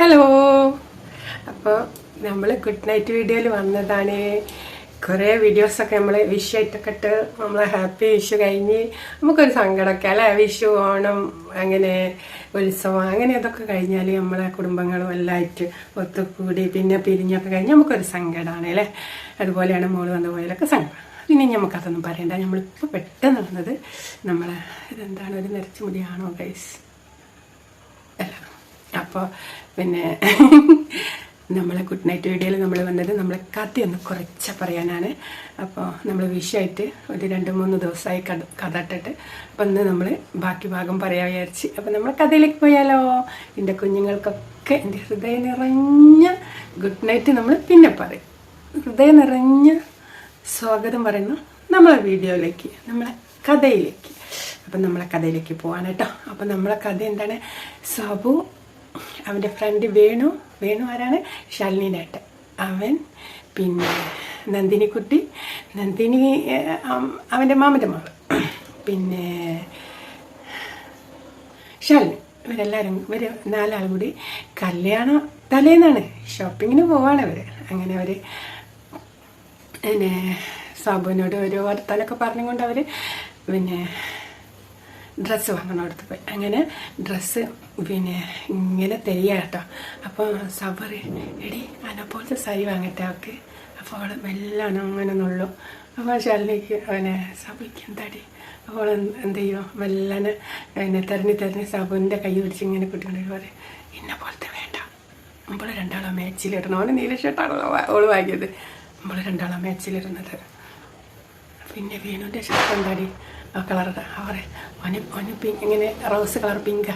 Hello. അപ്പോൾ നമ്മൾ good night വീഡിയോയിൽ വന്നതാണ്. കുറേ വീഡിയോസൊക്കെ നമ്മൾ വിഷു ആയിട്ടൊക്കെ ഇട്ട് നമ്മൾ ഹാപ്പി വിഷു കഴിഞ്ഞ് നമുക്കൊരു സങ്കടമൊക്കെ അല്ലേ, വിഷു ഓണം അങ്ങനെ ഉത്സവം അങ്ങനെ അതൊക്കെ കഴിഞ്ഞാൽ നമ്മളെ കുടുംബങ്ങളും എല്ലാം ആയിട്ട് ഒത്തുകൂടി പിന്നെ പിരിഞ്ഞൊക്കെ കഴിഞ്ഞ് നമുക്കൊരു സങ്കടമാണ് അല്ലേ. അതുപോലെയാണ് മോള് വന്ന പോയാലൊക്കെ സങ്കടം. പിന്നെ നമുക്കതൊന്നും പറയണ്ട. നമ്മളിപ്പോൾ പെട്ടെന്ന് വന്നത് നമ്മളെ ഇതെന്താണ്, ഒരു നിറച്ച മുടിയാണോ ഗൈസ്? അല്ല, അപ്പോൾ പിന്നെ നമ്മളെ ഗുഡ് നൈറ്റ് വീഡിയോയിൽ നമ്മൾ വന്നത് നമ്മളെ കഥയൊന്ന് കുറച്ച് പറയാനാണ്. അപ്പോൾ നമ്മൾ വിഷയമായിട്ട് ഒരു 2-3 ദിവസമായി കഥ ഇട്ടിട്ട് അപ്പം ഇന്ന് നമ്മൾ ബാക്കി ഭാഗം പറയാൻ വിചാരിച്ച്. അപ്പം നമ്മൾ കഥയിലേക്ക് പോയാലോ. എൻ്റെ കുഞ്ഞുങ്ങൾക്കൊക്കെ എൻ്റെ ഹൃദയം നിറഞ്ഞ ഗുഡ് നൈറ്റ് നമ്മൾ പിന്നെ പറയും. ഹൃദയം നിറഞ്ഞ സ്വാഗതം പറയുന്നു നമ്മളെ വീഡിയോയിലേക്ക്, നമ്മളെ കഥയിലേക്ക്. അപ്പം നമ്മളെ കഥയിലേക്ക് പോവാണ് കേട്ടോ. അപ്പം നമ്മളെ കഥ എന്താണ്? സാബു, അവൻ്റെ ഫ്രണ്ട് വേണു ആരാണ്? ശാലിനീനേട്ടൻ. അവൻ പിന്നെ നന്ദിനിക്കുട്ടി, നന്ദിനി അവൻ്റെ മാമൻ്റെ മകൾ, പിന്നെ ശാലിനി. ഇവർ 4 ആളും കൂടി കല്യാണം തലേന്നാണ് ഷോപ്പിങ്ങിന് പോവാണ് അവർ. അങ്ങനെ അവർ പിന്നെ സാബുവിനോട് ഒരു വർത്താനൊക്കെ പറഞ്ഞുകൊണ്ട് അവർ പിന്നെ ഡ്രസ്സ് വാങ്ങണോടത്ത് പോയി. അങ്ങനെ ഡ്രസ്സ് പിന്നെ ഇങ്ങനെ തരിക കേട്ടോ. അപ്പോൾ സബർ എടി അതിനെപ്പോലത്തെ സാരി വാങ്ങട്ടെ അവൾക്ക്. അപ്പോൾ അവൾ മെല്ലാണ് അങ്ങനെ ഒന്നുള്ളൂ. അപ്പോൾ ശാലിനിക്ക് അവനെ സബയ്ക്ക് എന്താടി, അപ്പോൾ എന്ത് ചെയ്യും, മെല്ലനെ പിന്നെ തെരഞ്ഞ് സബുവിൻ്റെ കൈ പിടിച്ച് ഇങ്ങനെ കുട്ടികളുടെ പറയും, ഇന്ന പോലത്തെ വേണ്ട, നമ്മൾ 2 മാച്ചിലിടണം. അവന് നീല ഷർട്ടാണല്ലോ അവൾ വാങ്ങിയത്, നമ്മൾ 2 മാച്ചിലിടുന്നത്. പിന്നെ വേണുവിൻ്റെ ഷർട്ട് എന്താടി ആ കളറുടെ അവർ ഒന് പിങ്ക്, ഇങ്ങനെ റോസ് കളർ പിങ്കാ.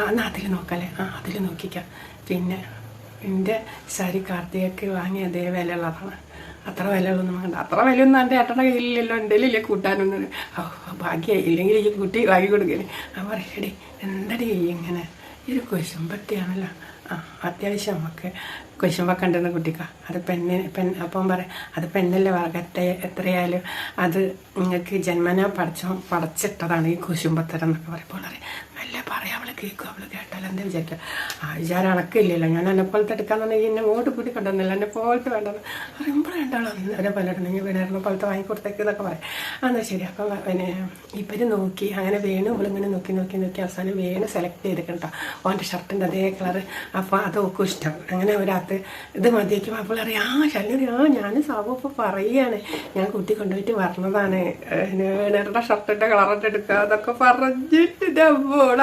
എന്നാൽ അതിൽ നോക്കാല്ലേ? അതിൽ നോക്കിക്കാം. പിന്നെ എൻ്റെ സാരി കാർത്തികയ്ക്ക് വാങ്ങിയ അതേ വിലയുള്ളതാണ്. അത്ര വിലയുള്ളൊന്നും വേണ്ട. അത്ര വിലയൊന്നും എൻ്റെ ഏട്ടൻ്റെ കയ്യിലില്ലല്ലോ, എൻ്റെ കയ്യിലില്ലേ കൂട്ടാനൊന്നും. ഭാഗ്യമായി, ഇല്ലെങ്കിൽ ഈ കുട്ടി വാങ്ങി കൊടുക്കല്. അവർ എടി എന്തടി ഇങ്ങനെ ഒരു കുശുമ്പത്തിയാണല്ലോ. അത്യാവശ്യം നമുക്ക് കുശുമ്പൊക്കെ ഉണ്ടെന്ന് കുട്ടിക്ക. അത് അപ്പം പറയാം, അത് പെണ്ണല്ലേ വർഗത്തെ എത്രയായാലും അത് നിങ്ങൾക്ക് ജന്മന പടച്ചിട്ടതാണ് ഈ കുശുമ്പത്തരം എന്നൊക്കെ പറയുമ്പോൾ പറയും. മെല്ലെ പറയാം, അവൾ കേൾക്കും. അവൾ കേട്ടാൽ എന്താ വിചാരിക്കുക? വിചാരം അണക്കില്ലല്ലോ, ഞാൻ എന്നെ പോലത്തെ എടുക്കാന്നുണ്ടെങ്കിൽ എന്നെ ഇങ്ങോട്ട് കൂടി കൊണ്ടുവന്നില്ല, എന്നെ പോലത്തെ വേണ്ടെന്ന് പറയുമ്പോൾ ഒരേ പോലെ ഇടണമെങ്കിൽ വീണേറിനെ പോലത്തെ വാങ്ങിക്കൊടുത്തേക്ക് എന്നൊക്കെ പറയാം. എന്നാൽ ശരി. അപ്പം പിന്നെ ഇവർ നോക്കി, അങ്ങനെ വേണു ഇവളിങ്ങനെ നോക്കി അവസാനം വേണു സെലക്ട് ചെയ്തിട്ടുണ്ടോ ഓൻ്റെ ഷർട്ടിൻ്റെ അതേ കളറ്. അപ്പോൾ അത് ഓക്കും ഇഷ്ടം. അങ്ങനെ ഒരാത്ത് ഇത് മതിയാക്കുമ്പോൾ അപ്പോൾ അറിയാം, ശല്യം ഞാൻ സാബു ഇപ്പോൾ പറയുകയാണ്, ഞാൻ കുട്ടി കൊണ്ടുപോയിട്ട് പറഞ്ഞതാണ് വേണേരുടെ ഷർട്ടിൻ്റെ കളറിൻ്റെ എടുക്കുക അതൊക്കെ പറഞ്ഞിട്ട്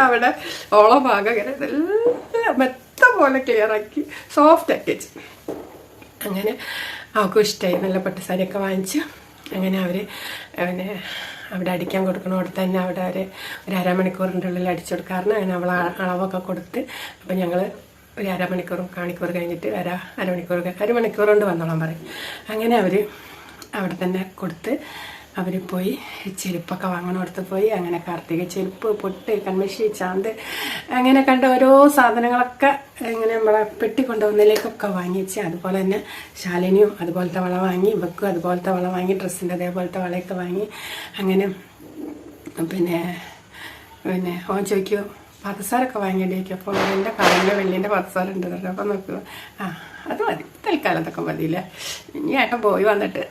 അവിടെ ഓളെ ഭാഗം ഇങ്ങനെ എല്ലാം മെത്ത പോലെ ക്ലിയറാക്കി സോഫ്റ്റാക്കി വെച്ച്. അങ്ങനെ അവൾക്കും ഇഷ്ടമായി. നല്ല പട്ടുസാരിയൊക്കെ വാങ്ങിച്ച് അങ്ങനെ അവർ പിന്നെ അവിടെ അടിക്കാൻ കൊടുക്കണോടത്ത് തന്നെ അവിടെ ഒരു 1/2 മണിക്കൂറിൻ്റെ ഉള്ളിൽ അടിച്ചു കൊടുക്കാറുണ്ട്. അങ്ങനെ അവൾ അളവൊക്കെ കൊടുത്ത് അപ്പം ഞങ്ങൾ ഒരു 1/2 മണിക്കൂർ കഴിഞ്ഞിട്ട് അരമണിക്കൂർ കൊണ്ട് വന്നോളാൻ പറയും. അങ്ങനെ അവർ അവിടെ തന്നെ കൊടുത്ത് അവർ പോയി ചെരുപ്പൊക്കെ വാങ്ങണോടത്ത് പോയി. അങ്ങനെ കാർത്തിക ചെരുപ്പ്, പൊട്ട്, കൺമഷി, ചാന്ത് അങ്ങനെ കണ്ട ഓരോ സാധനങ്ങളൊക്കെ ഇങ്ങനെ നമ്മളെ പെട്ടി കൊണ്ടുവന്നതിലേക്കൊക്കെ വാങ്ങി വെച്ച്. അതുപോലെ തന്നെ ശാലിനിയും അതുപോലത്തെ വള വാങ്ങി, ഇവക്കും അതുപോലത്തെ വള വാങ്ങി, ഡ്രസ്സിൻ്റെ അതേപോലത്തെ വളയൊക്കെ വാങ്ങി. അങ്ങനെ പിന്നെ ഓൻ ചോദിക്കും പതസാരൊക്കെ വാങ്ങിയിട്ടേക്കും. അപ്പോൾ എൻ്റെ കാലിൻ്റെ വെള്ളിൻ്റെ പതസാര ഉണ്ട്. അപ്പം നോക്കുക, അത് മതി തൽക്കാലം, അതൊക്കെ മതിയില്ല. ഇനി ഏട്ടൻ പോയി വന്നിട്ട്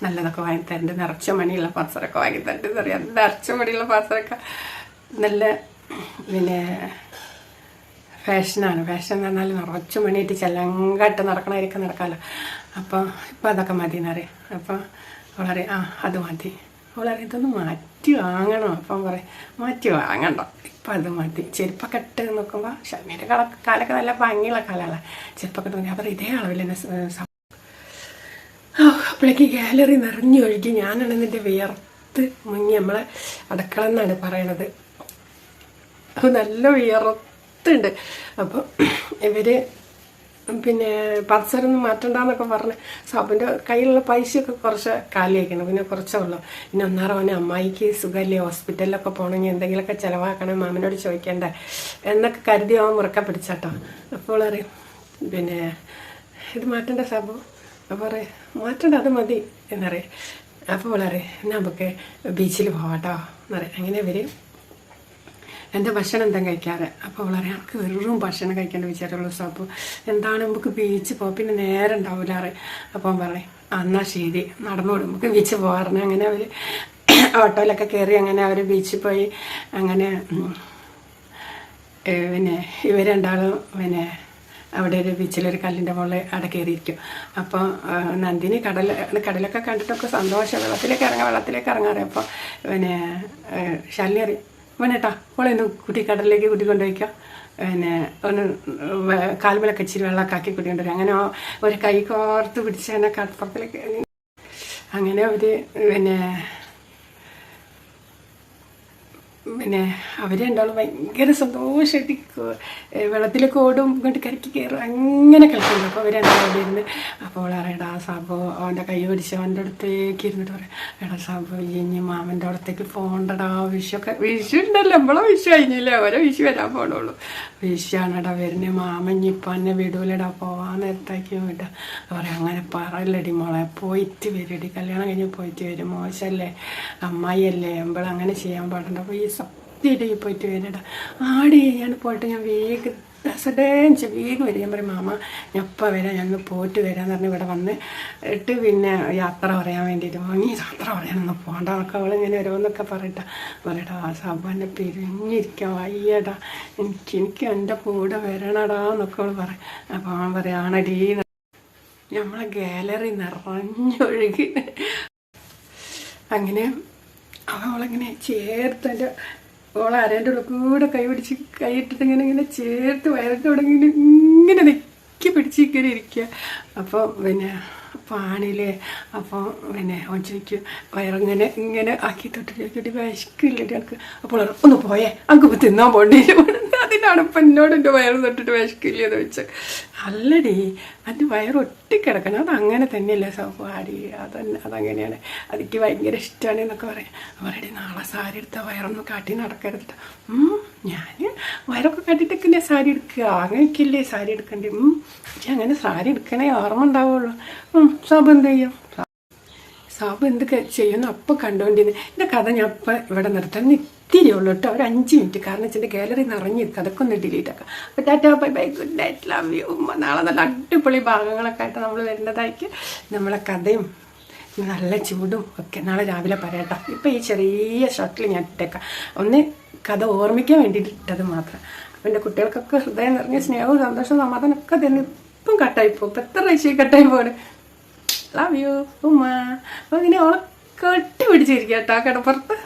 നല്ലതൊക്കെ വാങ്ങി തരണ്ട്, നിറച്ച മണിയുള്ള പാത്രമൊക്കെ വാങ്ങി തരണ്ട് എന്നറിയാം. നിറച്ച മണിയുള്ള പാത്രമൊക്കെ നല്ല പിന്നെ ഫാഷനാണ്. ഫാഷൻ എന്ന് പറഞ്ഞാൽ നിറച്ച മണിയിട്ട് ചെല്ലങ്കാട്ട് നടക്കണമായിരിക്കും നടക്കാമല്ലോ. അപ്പോൾ ഇപ്പം അതൊക്കെ മതി എന്നറിയാം. അപ്പോൾ അവളറിയാം അത് മതി. അവളറിയാം ഇതൊന്ന് മാറ്റി വാങ്ങണം. അപ്പം പറയും മാറ്റി വാങ്ങണ്ടോ, ഇപ്പം അത് മതി. ചെരുപ്പൊക്കെ ഇട്ട് നോക്കുമ്പോൾ ഷമീൻ്റെ കാലൊക്കെ നല്ല ഭംഗിയുള്ള കാലമാണ്. ചെരുപ്പൊക്കെ നോക്കി അവർ ഇതേ അളവിൽ തന്നെ അപ്പോഴേക്ക് ഗാലറി നിറഞ്ഞൊഴുകി. ഞാനാണ് എന്നിട്ട് വിയർത്ത് മുങ്ങി. നമ്മളെ അടുക്കള എന്നാണ് പറയണത്. അപ്പോൾ നല്ല വിയർത്തുണ്ട്. അപ്പോൾ ഇവർ പിന്നെ പൾസറൊന്നും മാറ്റണ്ടെന്നൊക്കെ പറഞ്ഞ് സാബിൻ്റെ കയ്യിലുള്ള പൈസയൊക്കെ കുറച്ച് കാലിയാക്കണം. പിന്നെ കുറച്ചേ ഉള്ളൂ. പിന്നെ ഒന്നാറവന് അമ്മായിക്ക് സുഖമല്ലേ, ഹോസ്പിറ്റലിലൊക്കെ പോകണമെങ്കിൽ എന്തെങ്കിലുമൊക്കെ ചിലവാക്കണം, മാമനോട് ചോദിക്കണ്ടേ എന്നൊക്കെ കരുതി അവൻ മുറുക്ക പിടിച്ചാട്ടോ. അപ്പോൾ അറിയും പിന്നെ ഇത് മാറ്റണ്ട സാബു. അപ്പോൾ പറയും മാറ്റണ്ട, അത് മതി എന്നറിയാം. അപ്പോൾ വളരെ നമുക്ക് ബീച്ചിൽ പോവാട്ടോ എന്നറിയാം. അങ്ങനെ ഇവർ എൻ്റെ ഭക്ഷണം എന്താ കഴിക്കാറ്. അപ്പോൾ അവളറിയാം എനിക്ക് വെറും ഭക്ഷണം കഴിക്കേണ്ട വിചാരമുള്ളൂ സാബു, എന്താണ് നമുക്ക് ബീച്ച് പോകാം, പിന്നെ നേരം ഉണ്ടാവില്ലാറ്. അപ്പം പറയും എന്നാൽ ശരി നടന്നോടും നമുക്ക് ബീച്ച് പോകാറുണ്ട്. അങ്ങനെ അവർ ഓട്ടോയിലൊക്കെ കയറി അങ്ങനെ അവർ ബീച്ചിൽ പോയി. അങ്ങനെ പിന്നെ ഇവർ രണ്ടാളും പിന്നെ അവിടെ ഒരു ബീച്ചിലൊരു കല്ലിൻ്റെ മുകളിൽ അവിടെ കയറിയിരിക്കും. അപ്പോൾ നന്ദിനി കടലൊക്കെ കണ്ടിട്ടൊക്കെ സന്തോഷം, വെള്ളത്തിലേക്ക് ഇറങ്ങാറ്. അപ്പോൾ പിന്നെ ശാലിനി അറിയും വേണേട്ടാ ഓളെന്ന് കടലിലേക്ക് കൂട്ടിക്കൊണ്ടുപോയിക്കാം, പിന്നെ ഒന്ന് കാൽമലൊക്കെ ഇച്ചിരി വെള്ളമൊക്കെ ആക്കി കൂട്ടിക്കൊണ്ടുവരും. അങ്ങനെ ഒരു കൈ കോർത്ത് പിടിച്ച് തന്നെ കടപ്പുറത്തിലേക്ക് അങ്ങനെ ഒരു പിന്നെ അവർ രണ്ടാളും ഭയങ്കര സന്തോഷമായിട്ട് വെള്ളത്തിലേക്ക് ഓടും, ഇങ്ങോട്ട് കരയ്ക്ക് കയറും, അങ്ങനെ കളിക്കുന്നുണ്ട്. അപ്പോൾ അവർ രണ്ടാളും അവിടെ ഇരുന്ന് അപ്പോൾ എടാ സാബു അവൻ്റെ കൈ പിടിച്ച് അവൻ്റെ അടുത്തേക്ക് ഇരുന്നിട്ട് പറയാം, എടാ സാബു ഇനി മാമൻ്റെ അടുത്തേക്ക് പോകണ്ടടാ, വിഷു ഉണ്ടല്ലോ, നമ്മളെ വിഷു കഴിഞ്ഞില്ലേ, ഓരോ വിഷു വരാൻ പോകണുള്ളൂ, വിഷുവാണെടാ വരുന്നത്, മാമൻ ഇപ്പം എന്നെ വിടൂലടാ, പോകാൻ നേരത്താക്കി വിടാ പറയാം. അങ്ങനെ പറയല്ലടി മോളെ, പോയിട്ട് വരടി, കല്യാണം കഴിഞ്ഞ് പോയിട്ട് വരും, മോശമല്ലേ, അമ്മായിയല്ലേ, നമ്മളങ്ങനെ ചെയ്യാൻ പാടുണ്ട്. അപ്പോൾ ഈ സത്യമായിട്ട് പോയിട്ട് വരടാ, ആടി ഞാൻ പോയിട്ട് ഞാൻ വേഗം വേഗം വരും. ഞാൻ പറയും മാമ ഞാൻ എപ്പോൾ വരാം, ഞാൻ പോയിട്ട് വരാമെന്ന് പറഞ്ഞ് ഇവിടെ വന്ന് ഇട്ട് പിന്നെ യാത്ര പറയാൻ വേണ്ടിയിട്ട് നീ യാത്ര പറയാനൊന്നും പോകണ്ട എന്നൊക്കെ അവളിങ്ങനെ ഓരോന്നൊക്കെ പറയട്ടാ സാബു എന്നെ പിരിഞ്ഞിരിക്കാൻ വയ്യടാ, എനിക്ക് എൻ്റെ കൂടെ വരണടാ എന്നൊക്കെ അവൾ പറയും. അപ്പോൾ അവൻ പറയാണടീ, നമ്മളെ ഗാലറി നിറഞ്ഞൊഴുകി. അങ്ങനെ അവളങ്ങനെ ചേർത്ത് എൻ്റെ ഓളെ അരേൻ്റെ ഉള്ളിൽ കൂടെ കൈ പിടിച്ച് കൈയിട്ടിട്ട് ഇങ്ങനെ ചേർത്ത് വയറിൻ്റെ അവിടെ ഇങ്ങനെ നെക്കി പിടിച്ച് ഇങ്ങനെ ഇരിക്കുക. അപ്പോൾ പിന്നെ പാണിയിലെ അപ്പോൾ പിന്നെ അവൻ ചോദിക്കും ഇങ്ങനെ ആക്കി തൊട്ട് ചോദിച്ചിട്ട് വിശക്കില്ലടി എനിക്ക്. അപ്പോൾ ഒന്ന് പോയേ അങ്കിപ്പോൾ തിന്നാൻ പോകണ്ടേ, അതിനാണ് ഇപ്പം എന്നോട് എൻ്റെ വയറ് തൊട്ടിട്ട് വിശക്കില്ലെന്ന് വെച്ചാൽ. അല്ലടി എൻ്റെ വയറ് ഒട്ടിക്കിടക്കണം, അതങ്ങനെ തന്നെയല്ലേ സൗപാടി, അതങ്ങനെയാണ്, അതെനിക്ക് ഭയങ്കര ഇഷ്ടമാണ് എന്നൊക്കെ പറയാം. പറയടി നാളെ സാരി എടുത്താൽ വയറൊന്നും കാട്ടി നടക്കരുതിട്ട്. ഞാൻ വയറൊക്കെ കാട്ടിയിട്ടൊക്കെ ഞാൻ സാരി എടുക്കുക, അങ്ങനെയൊക്കെയല്ലേ സാരി എടുക്കണ്ടേ, അങ്ങനെ സാരി എടുക്കണേ ഓർമ്മ ഉണ്ടാവുള്ളൂ. സാബ് എന്ത് ചെയ്യും, സാബ് എന്ത് ചെയ്യുന്നു അപ്പം കണ്ടുകൊണ്ടിരുന്നു. എൻ്റെ കഥ ഞാൻ ഇപ്പം ഇവിടെ നിർത്താൻ ഇത്തിരി ഉള്ളൂ കേട്ടോ, ഒരു 5 മിനിറ്റ്, കാരണം വെച്ചാൽ എൻ്റെ ഗാലറി നിറഞ്ഞിരിക്കും, അതൊക്കെ ഒന്ന് ഡിലീറ്റ് ആക്കാം. അപ്പോൾ tata bye bye, good night, love you. നാളെ നല്ല അടിപൊളി ഭാഗങ്ങളൊക്കെ ആയിട്ട് നമ്മൾ വരുന്നതായിരിക്കും. നമ്മളെ കഥയും നല്ല ചൂടും ഒക്കെ നാളെ രാവിലെ പറയാട്ടോ. ഇപ്പം ഈ ചെറിയ ഷോട്ടിൽ ഞാൻ ഇട്ടേക്കാം, ഒന്ന് കഥ ഓർമ്മിക്കാൻ വേണ്ടിയിട്ട് ഇട്ടത് മാത്രം. അപ്പം എൻ്റെ കുട്ടികൾക്കൊക്കെ ഹൃദയം നിറഞ്ഞ സ്നേഹവും സന്തോഷവും സമാധാനമൊക്കെ തന്നെ ഇപ്പം കട്ടായിപ്പോവും, ഇപ്പം എത്ര പ്രാവശ്യം കട്ടായി പോണ്. ലവ് യു ഉമ്മ. അപ്പോൾ ഇങ്ങനെ ഓളെ കെട്ടി പിടിച്ചിരിക്കുക കേട്ടോ കടപ്പുറത്ത്.